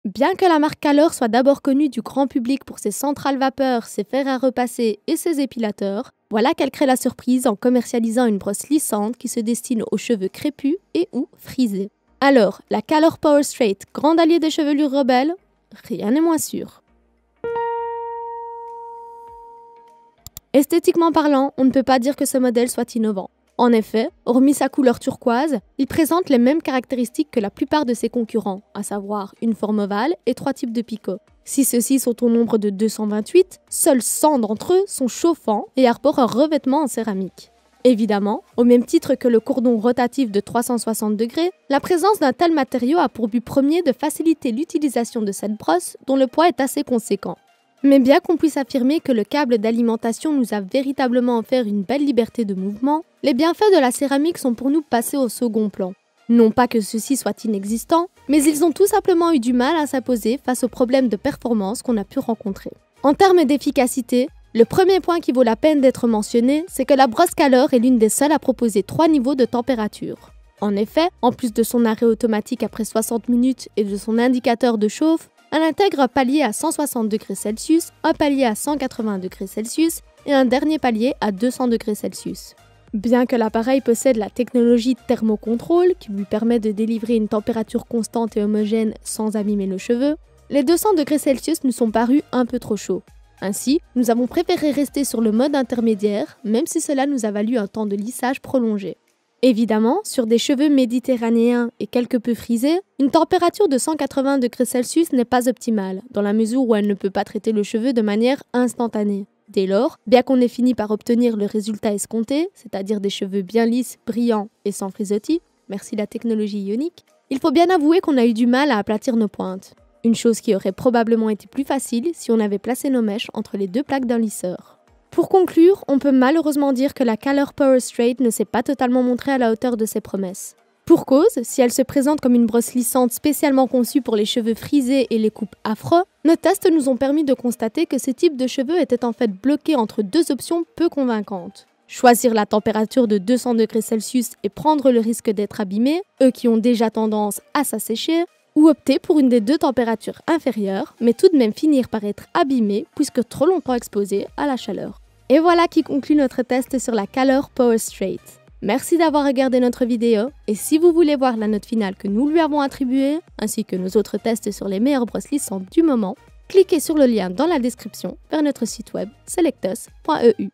Bien que la marque Calor soit d'abord connue du grand public pour ses centrales vapeur, ses fers à repasser et ses épilateurs, voilà qu'elle crée la surprise en commercialisant une brosse lissante qui se destine aux cheveux crépus et ou frisés. Alors, la Calor Power Straight, grande alliée des chevelures rebelles? Rien n'est moins sûr. Esthétiquement parlant, on ne peut pas dire que ce modèle soit innovant. En effet, hormis sa couleur turquoise, il présente les mêmes caractéristiques que la plupart de ses concurrents, à savoir une forme ovale et 3 types de picots. Si ceux-ci sont au nombre de 228, seuls 100 d'entre eux sont chauffants et arborent un revêtement en céramique. Évidemment, au même titre que le cordon rotatif de 360 degrés, la présence d'un tel matériau a pour but premier de faciliter l'utilisation de cette brosse dont le poids est assez conséquent. Mais bien qu'on puisse affirmer que le câble d'alimentation nous a véritablement offert une belle liberté de mouvement, les bienfaits de la céramique sont pour nous passés au second plan. Non pas que ceux-ci soient inexistants, mais ils ont tout simplement eu du mal à s'imposer face aux problèmes de performance qu'on a pu rencontrer. En termes d'efficacité, le premier point qui vaut la peine d'être mentionné, c'est que la brosse Calor est l'une des seules à proposer 3 niveaux de température. En effet, en plus de son arrêt automatique après 60 minutes et de son indicateur de chauffe, elle intègre un palier à 160 degrés Celsius, un palier à 180 degrés Celsius et un dernier palier à 200 degrés Celsius. Bien que l'appareil possède la technologie thermocontrôle qui lui permet de délivrer une température constante et homogène sans abîmer le cheveu, les 200 degrés Celsius nous sont parus un peu trop chauds. Ainsi, nous avons préféré rester sur le mode intermédiaire, même si cela nous a valu un temps de lissage prolongé. Évidemment, sur des cheveux méditerranéens et quelque peu frisés, une température de 180 degrés Celsius n'est pas optimale, dans la mesure où elle ne peut pas traiter le cheveu de manière instantanée. Dès lors, bien qu'on ait fini par obtenir le résultat escompté, c'est-à-dire des cheveux bien lisses, brillants et sans frisottis, merci la technologie ionique, il faut bien avouer qu'on a eu du mal à aplatir nos pointes. Une chose qui aurait probablement été plus facile si on avait placé nos mèches entre les deux plaques d'un lisseur. Pour conclure, on peut malheureusement dire que la Calor Power Straight ne s'est pas totalement montrée à la hauteur de ses promesses. Pour cause, si elle se présente comme une brosse lissante spécialement conçue pour les cheveux frisés et les coupes afro, nos tests nous ont permis de constater que ce type de cheveux était en fait bloqué entre deux options peu convaincantes. Choisir la température de 200 degrés Celsius et prendre le risque d'être abîmés, eux qui ont déjà tendance à s'assécher, ou opter pour une des deux températures inférieures, mais tout de même finir par être abîmés puisque trop longtemps exposés à la chaleur. Et voilà qui conclut notre test sur la Calor Power Straight. Merci d'avoir regardé notre vidéo, et si vous voulez voir la note finale que nous lui avons attribuée, ainsi que nos autres tests sur les meilleures brosses lissantes du moment, cliquez sur le lien dans la description vers notre site web selectus.eu.